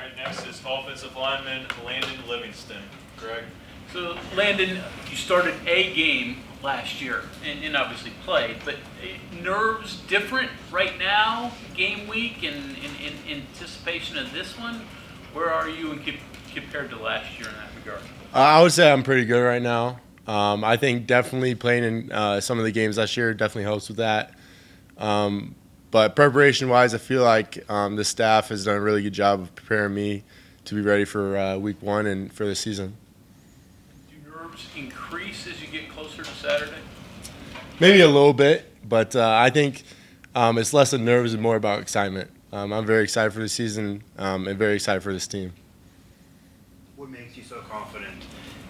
right, next is offensive lineman Landon Livingston. Greg? So, Landon, you started a game last year and obviously played, but nerves different right now, game week, and in anticipation of this one? Where are you compared to last year in that regard? I would say I'm pretty good right now. I think definitely playing in some of the games last year definitely helps with that. But preparation-wise, I feel like the staff has done a really good job of preparing me to be ready for week one and for the season. Do nerves increase as you get closer to Saturday? Maybe a little bit, but I think it's less than nerves and more about excitement. I'm very excited for the season and very excited for this team. What makes you so confident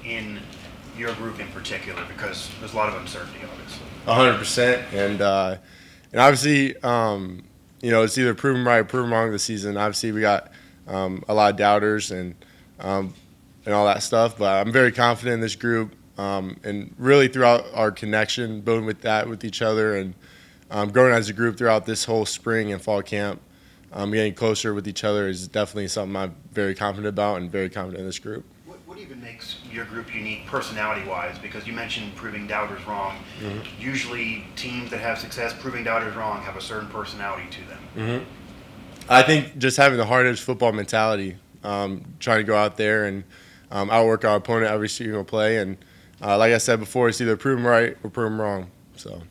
in your group in particular? Because there's a lot of uncertainty, obviously. 100%, and obviously, it's either proven right or proven wrong this season. Obviously, we got a lot of doubters and all that stuff, but I'm very confident in this group and really throughout our connection, building with each other and growing as a group throughout this whole spring and fall camp. Getting closer with each other is definitely something I'm very confident about and very confident in this group. What even makes your group unique personality-wise? Because you mentioned proving doubters wrong. Mm-hmm. Usually teams that have success proving doubters wrong have a certain personality to them. Mm-hmm. I think just having the hard-edged football mentality, trying to go out there and outwork our opponent every single play. And like I said before, it's either prove them right or prove them wrong. So.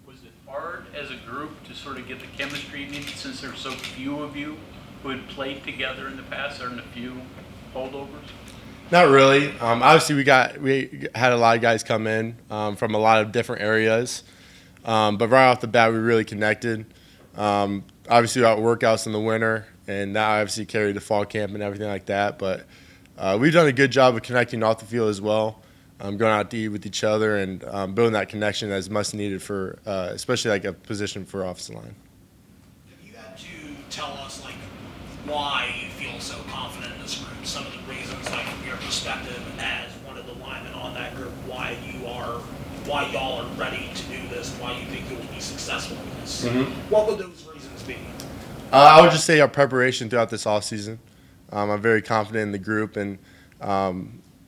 Was it hard as a group to sort of get the chemistry you needed since there's so few of you who had played together in the past? There aren't a few holdovers? Not really. Obviously, we had a lot of guys come in from a lot of different areas, but right off the bat, we really connected. Obviously, we had workouts in the winter, and that obviously carried the fall camp and everything like that. But we've done a good job of connecting off the field as well, going out to eat with each other and building that connection that's much needed for, especially like a position for offensive line. If you had to tell us why you feel so confident in this group, some of the reasons, from your perspective as one of the linemen on that group, why y'all are ready to do this, and why you think you will be successful in this. Mm-hmm. What would those reasons be? I would just say our preparation throughout this offseason. I'm very confident in the group and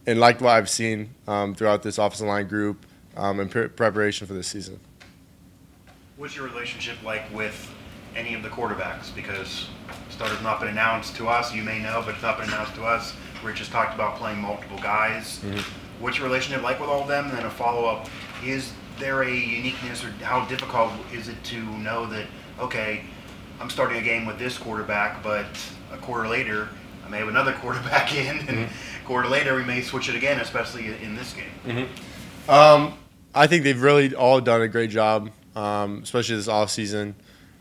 like what I've seen throughout this offensive line group in preparation for this season. What's your relationship like with any of the quarterbacks? Because starter's not been announced to us. You may know, but it's not been announced to us. Rich just talked about playing multiple guys. Mm-hmm. What's your relationship like with all of them? And then a follow-up, is there a uniqueness or how difficult is it to know that, okay, I'm starting a game with this quarterback, but a quarter later I may have another quarterback in, and a quarter later we may switch it again, especially in this game? Mm-hmm. I think they've really all done a great job, especially this offseason.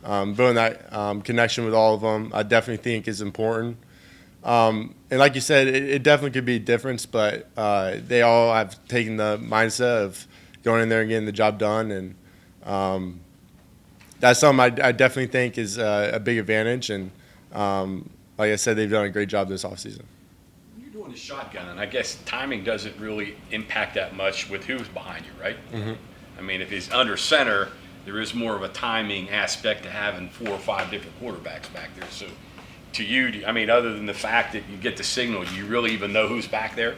Building that connection with all of them, I definitely think is important. And like you said, it definitely could be a difference, but they all have taken the mindset of going in there and getting the job done. And that's something I definitely think is a big advantage. And like I said, they've done a great job this offseason. You're doing a shotgun, and I guess timing doesn't really impact that much with who's behind you, right? Mm-hmm. I mean, if he's under center, there is more of a timing aspect to having 4 or 5 different quarterbacks back there. So to you, I mean, other than the fact that you get the signal, do you really even know who's back there?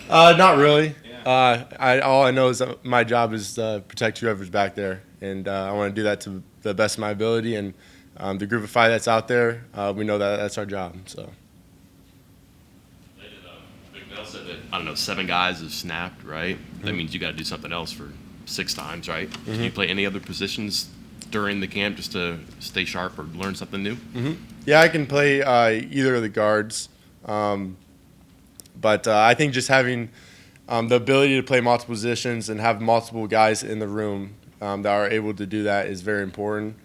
Not really. Yeah. All I know is that my job is to protect whoever's back there, and I want to do that to the best of my ability. And the group of 5 that's out there, we know that that's our job. So. Big Mel said that, 7 guys have snapped, right? That means you got to do something else for 6 times, right? Mm-hmm. Can you play any other positions during the camp just to stay sharp or learn something new? Mm-hmm. Yeah, I can play either of the guards. But I think just having the ability to play multiple positions and have multiple guys in the room that are able to do that is very important,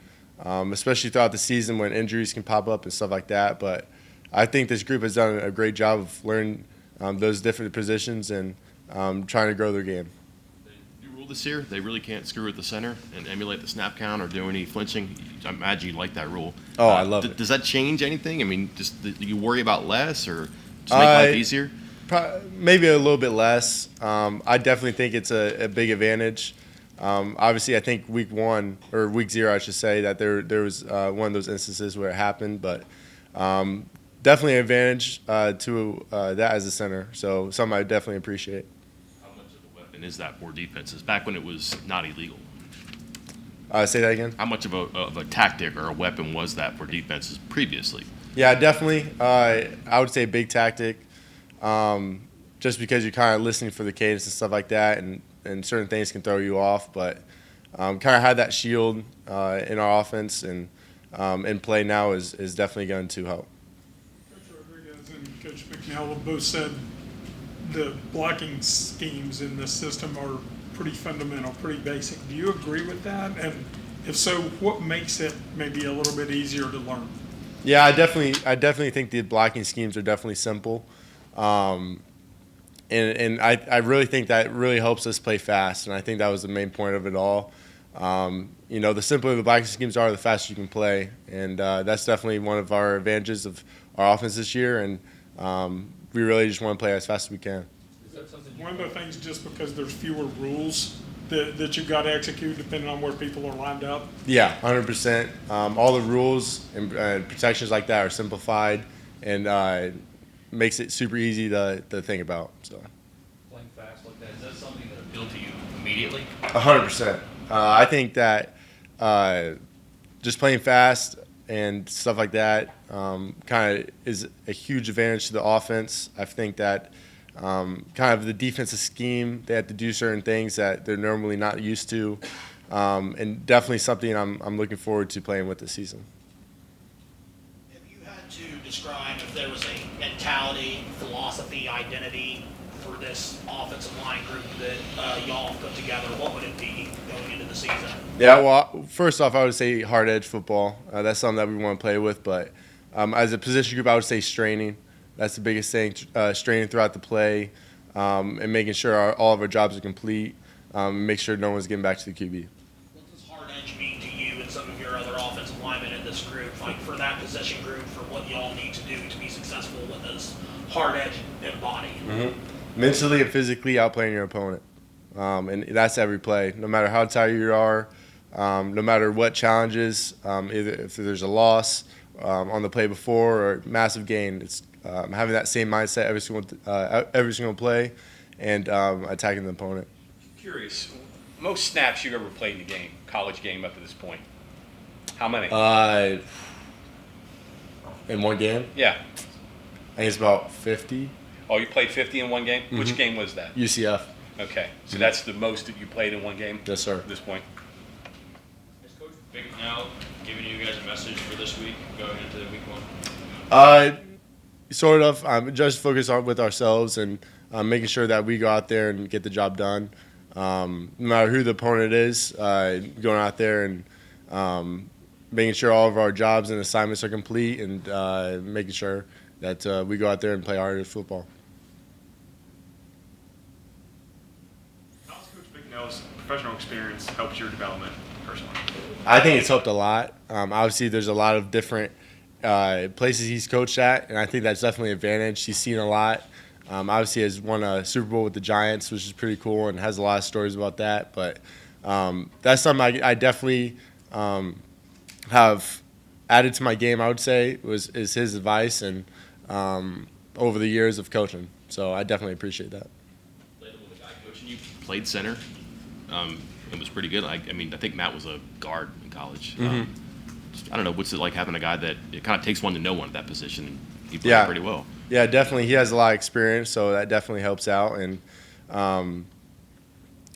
especially throughout the season when injuries can pop up and stuff like that. But I think this group has done a great job of learning those different positions and trying to grow their game. This year, they really can't screw with the center and emulate the snap count or do any flinching. I imagine you like that rule. Oh, I love it. Does that change anything? I mean, do you worry about less or just make life easier? Maybe a little bit less. I definitely think it's a big advantage. Obviously, I think week 0, I should say, that there was one of those instances where it happened. But definitely an advantage to that as a center. So something I definitely appreciate. How much of a weapon is that for defenses back when it was not illegal? Say that again. How much of a tactic or a weapon was that for defenses previously? Yeah, definitely. I would say big tactic, just because you're kind of listening for the cadence and stuff like that, and certain things can throw you off. But kind of had that shield in our offense and in play now is definitely going to help. Coach Rodriguez and Coach McNeil have both said the blocking schemes in this system are pretty fundamental, pretty basic. Do you agree with that? And if so, what makes it maybe a little bit easier to learn? Yeah, I definitely think the blocking schemes are definitely simple, and I really think that really helps us play fast, and I think that was the main point of it all. The simpler the blocking schemes are, the faster you can play, and that's definitely one of our advantages of our offense this year, and we really just want to play as fast as we can. One of the things, just because there's fewer rules that you've got to execute depending on where people are lined up. Yeah, 100%. All the rules and protections like that are simplified and makes it super easy to think about. So. Playing fast like that, is that something that appealed to you immediately? 100%. I think that just playing fast and stuff like that kind of is a huge advantage to the offense. I think that kind of the defensive scheme, they have to do certain things that they're normally not used to, and definitely something I'm looking forward to playing with this season. If you had to describe if there was a mentality, philosophy, identity for this offensive line group that y'all put together, what would it be going into the season? Yeah, well, first off, I would say hard edge football. That's something that we want to play with, but as a position group, I would say straining. That's the biggest thing, straining throughout the play and making sure all of our jobs are complete, make sure no one's getting back to the QB. What does hard edge mean to you and some of your other offensive linemen in this group, like for that position group, for what y'all need to do to be successful with this hard edge embodied? Mm-hmm. Mentally and physically outplaying your opponent, and that's every play. No matter how tired you are, no matter what challenges, either if there's a loss on the play before or massive gain, it's having that same mindset every single play and attacking the opponent. Curious, most snaps you ever played in a game, college game up to this point? How many? In one game? Yeah. I think it's about 50. Oh, you played 50 in one game? Mm-hmm. Which game was that? UCF. Okay, so that's the most that you played in one game? Yes, sir. At this point? Is Coach McNeil giving you guys a message for this week going into week one? Sort of. Just focus on with ourselves and making sure that we go out there and get the job done. No matter who the opponent is, going out there and making sure all of our jobs and assignments are complete and making sure that we go out there and play hard football. How's Coach McNeil's professional experience helped your development personally? I think it's helped a lot. Obviously, there's a lot of different places he's coached at, and I think that's definitely an advantage. He's seen a lot. Obviously, has won a Super Bowl with the Giants, which is pretty cool, and has a lot of stories about that. But that's something I definitely have added to my game. I would say is his advice and over the years of coaching. So I definitely appreciate that. Landon, with the guy coaching you, played center. It was pretty good. I think Matt was a guard in college. Mm-hmm. I don't know, what's it like having a guy that it kind of takes one to know one at that position, and he played Yeah. pretty well. Yeah, definitely. He has a lot of experience, so that definitely helps out. And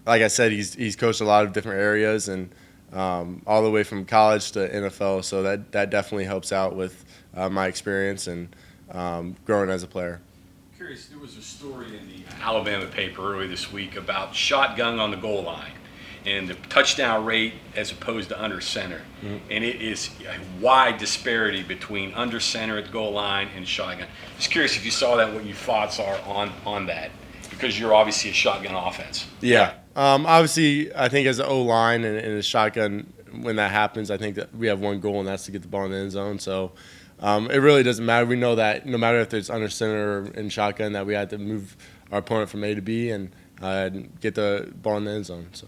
like I said, he's coached a lot of different areas and all the way from college to NFL, so that definitely helps out with my experience and growing as a player. Curious, there was a story in the Alabama paper earlier this week about shotgun on the goal line and the touchdown rate as opposed to under center. Mm-hmm. And it is a wide disparity between under center at the goal line and shotgun. Just curious if you saw that, what your thoughts are on that, because you're obviously a shotgun offense. Yeah. Obviously, I think as an O-line and a shotgun, when that happens, I think that we have one goal, and that's to get the ball in the end zone. So it really doesn't matter. We know that no matter if it's under center or in shotgun, that we have to move our opponent from A to B and get the ball in the end zone. So.